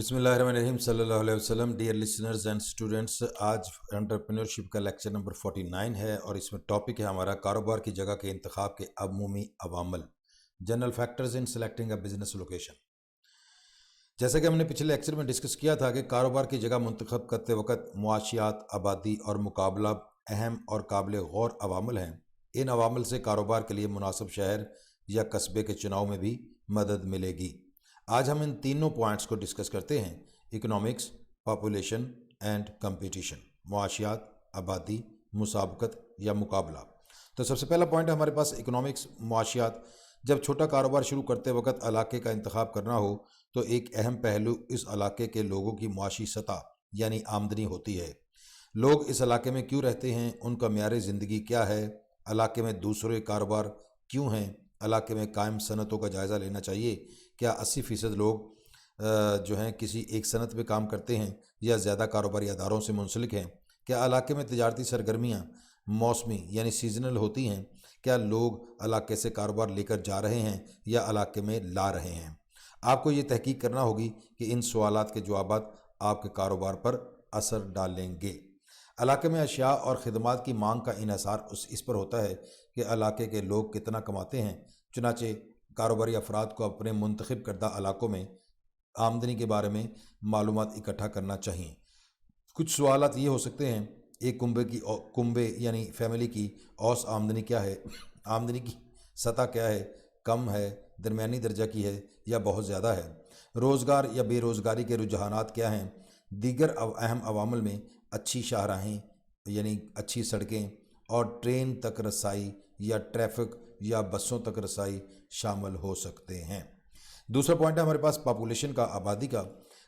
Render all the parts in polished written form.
بسم اللہ الرحمن الرحیم صلی اللہ علیہ وسلم۔ ڈیئر لسنرز اینڈ اسٹوڈنٹس، آج انٹرپرینورشپ کا لیکچر نمبر 49 ہے اور اس میں ٹاپک ہے ہمارا کاروبار کی جگہ کے انتخاب کے عمومی عوامل، general factors in selecting a business location. جیسا کہ ہم نے پچھلے لیکچر میں ڈسکس کیا تھا کہ کاروبار کی جگہ منتخب کرتے وقت معاشیات، آبادی اور مقابلہ اہم اور قابل غور عوامل ہیں۔ ان عوامل سے کاروبار کے لیے مناسب شہر یا قصبے کے چناؤ میں بھی مدد ملے گی۔ آج ہم ان تینوں پوائنٹس کو ڈسکس کرتے ہیں: اکنامکس، پاپولیشن اینڈ کمپٹیشن، معاشیات، آبادی، مسابقت یا مقابلہ۔ تو سب سے پہلا پوائنٹ ہے ہمارے پاس اکنامکس، معاشیات۔ جب چھوٹا کاروبار شروع کرتے وقت علاقے کا انتخاب کرنا ہو تو ایک اہم پہلو اس علاقے کے لوگوں کی معاشی سطح یعنی آمدنی ہوتی ہے۔ لوگ اس علاقے میں کیوں رہتے ہیں، ان کا معیار زندگی کیا ہے، علاقے میں دوسرے کاروبار کیوں ہیں، علاقے میں قائم صنعتوں کا جائزہ لینا چاہیے۔ کیا 80% لوگ جو ہیں کسی ایک صنعت پہ کام کرتے ہیں یا زیادہ کاروباری اداروں سے منسلک ہیں؟ کیا علاقے میں تجارتی سرگرمیاں موسمی یعنی سیزنل ہوتی ہیں؟ کیا لوگ علاقے سے کاروبار لے کر جا رہے ہیں یا علاقے میں لا رہے ہیں؟ آپ کو یہ تحقیق کرنا ہوگی کہ ان سوالات کے جوابات آپ کے کاروبار پر اثر ڈالیں گے۔ علاقے میں اشیاء اور خدمات کی مانگ کا انحصار اس پر ہوتا ہے کہ علاقے کے لوگ کتنا کماتے ہیں۔ چنانچہ کاروباری افراد کو اپنے منتخب کردہ علاقوں میں آمدنی کے بارے میں معلومات اکٹھا کرنا چاہیے۔ کچھ سوالات یہ ہو سکتے ہیں: ایک کنبے یعنی فیملی کی اوسط آمدنی کیا ہے؟ آمدنی کی سطح کیا ہے؟ کم ہے، درمیانی درجہ کی ہے یا بہت زیادہ ہے؟ روزگار یا بے روزگاری کے رجحانات کیا ہیں؟ دیگر اہم عوامل میں اچھی شاہراہیں یعنی اچھی سڑکیں اور ٹرین تک رسائی یا ٹریفک یا بسوں تک رسائی شامل ہو سکتے ہیں۔ دوسرا پوائنٹ ہے ہمارے پاس پاپولیشن کا، آبادی کا۔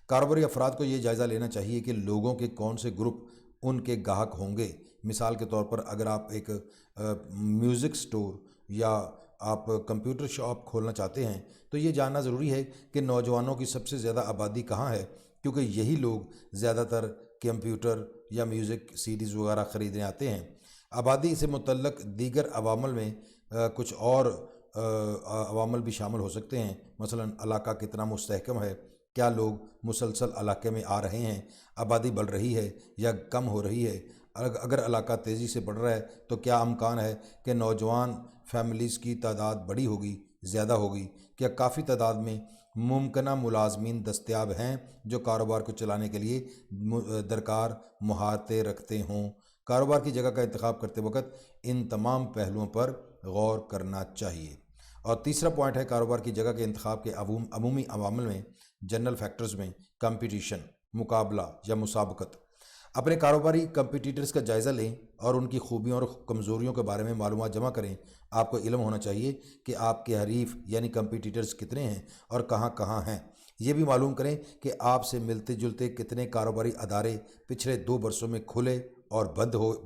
کاروباری افراد کو یہ جائزہ لینا چاہیے کہ لوگوں کے کون سے گروپ ان کے گاہک ہوں گے۔ مثال کے طور پر اگر آپ ایک میوزک سٹور یا آپ کمپیوٹر شاپ کھولنا چاہتے ہیں تو یہ جاننا ضروری ہے کہ نوجوانوں کی سب سے زیادہ آبادی کہاں ہے، کیونکہ یہی لوگ زیادہ تر کمپیوٹر یا میوزک سیڈیز وغیرہ خریدنے آتے ہیں۔ آبادی سے متعلق دیگر عوامل میں کچھ اور عوامل بھی شامل ہو سکتے ہیں، مثلا علاقہ کتنا مستحکم ہے، کیا لوگ مسلسل علاقے میں آ رہے ہیں، آبادی بڑھ رہی ہے یا کم ہو رہی ہے، اگر علاقہ تیزی سے بڑھ رہا ہے تو کیا امکان ہے کہ نوجوان فیملیز کی تعداد بڑی ہوگی، زیادہ ہوگی، کیا کافی تعداد میں ممکنہ ملازمین دستیاب ہیں جو کاروبار کو چلانے کے لیے درکار مہارتیں رکھتے ہوں۔ کاروبار کی جگہ کا انتخاب کرتے وقت ان تمام پہلوؤں پر غور کرنا چاہیے۔ اور تیسرا پوائنٹ ہے کاروبار کی جگہ کے انتخاب کے عمومی عوامل میں، جنرل فیکٹرز میں، کمپٹیشن، مقابلہ یا مسابقت۔ اپنے کاروباری کمپیٹیٹرز کا جائزہ لیں اور ان کی خوبیوں اور کمزوریوں کے بارے میں معلومات جمع کریں۔ آپ کو علم ہونا چاہیے کہ آپ کے حریف یعنی کمپیٹیٹرز کتنے ہیں اور کہاں کہاں ہیں۔ یہ بھی معلوم کریں کہ آپ سے ملتے جلتے کتنے کاروباری ادارے پچھلے 2 برسوں میں کھلے اور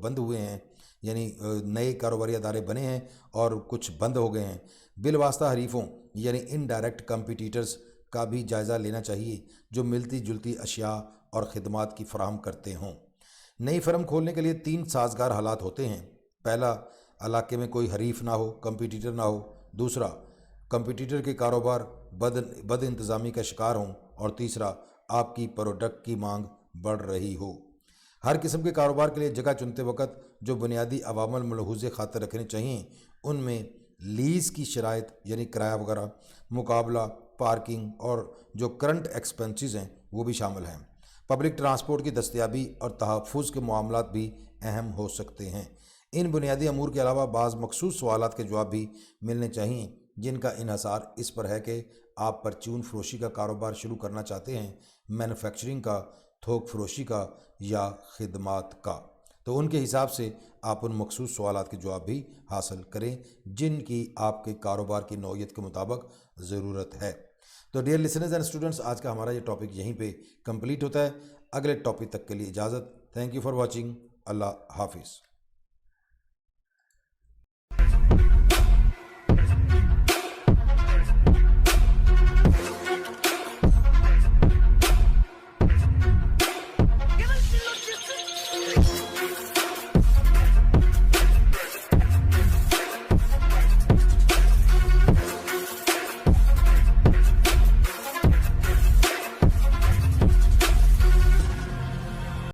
بند ہوئے ہیں، یعنی نئے کاروباری ادارے بنے ہیں اور کچھ بند ہو گئے ہیں۔ بالواسطہ حریفوں یعنی انڈائریکٹ کمپیٹیٹرز کا بھی جائزہ لینا چاہیے جو ملتی جلتی اشیاء اور خدمات کی فراہم کرتے ہوں۔ نئی فرم کھولنے کے لیے 3 سازگار حالات ہوتے ہیں: پہلا، علاقے میں کوئی حریف نہ ہو، کمپیٹیٹر نہ ہو۔ دوسرا، کمپیٹیٹر کے کاروبار بد انتظامی کا شکار ہوں۔ اور تیسرا، آپ کی پروڈکٹ کی مانگ بڑھ رہی ہو۔ ہر قسم کے کاروبار کے لیے جگہ چنتے وقت جو بنیادی عوامل ملحوظ خاطر رکھنے چاہیے ان میں لیز کی شرائط یعنی کرایہ وغیرہ، مقابلہ، پارکنگ اور جو کرنٹ ایکسپنسز ہیں وہ بھی شامل ہیں۔ پبلک ٹرانسپورٹ کی دستیابی اور تحفظ کے معاملات بھی اہم ہو سکتے ہیں۔ ان بنیادی امور کے علاوہ بعض مخصوص سوالات کے جواب بھی ملنے چاہیے جن کا انحصار اس پر ہے کہ آپ پرچون فروشی کا کاروبار شروع کرنا چاہتے ہیں، مینوفیکچرنگ کا، تھوک فروشی کا یا خدمات کا۔ تو ان کے حساب سے آپ ان مخصوص سوالات کے جواب بھی حاصل کریں جن کی آپ کے کاروبار کی نوعیت کے مطابق ضرورت ہے۔ تو ڈیئر لسنرز اینڈ اسٹوڈنٹس، آج کا ہمارا یہ ٹاپک یہیں پہ کمپلیٹ ہوتا ہے۔ اگلے ٹاپک تک کے لیے اجازت۔ Thank you for watching. اللہ حافظ۔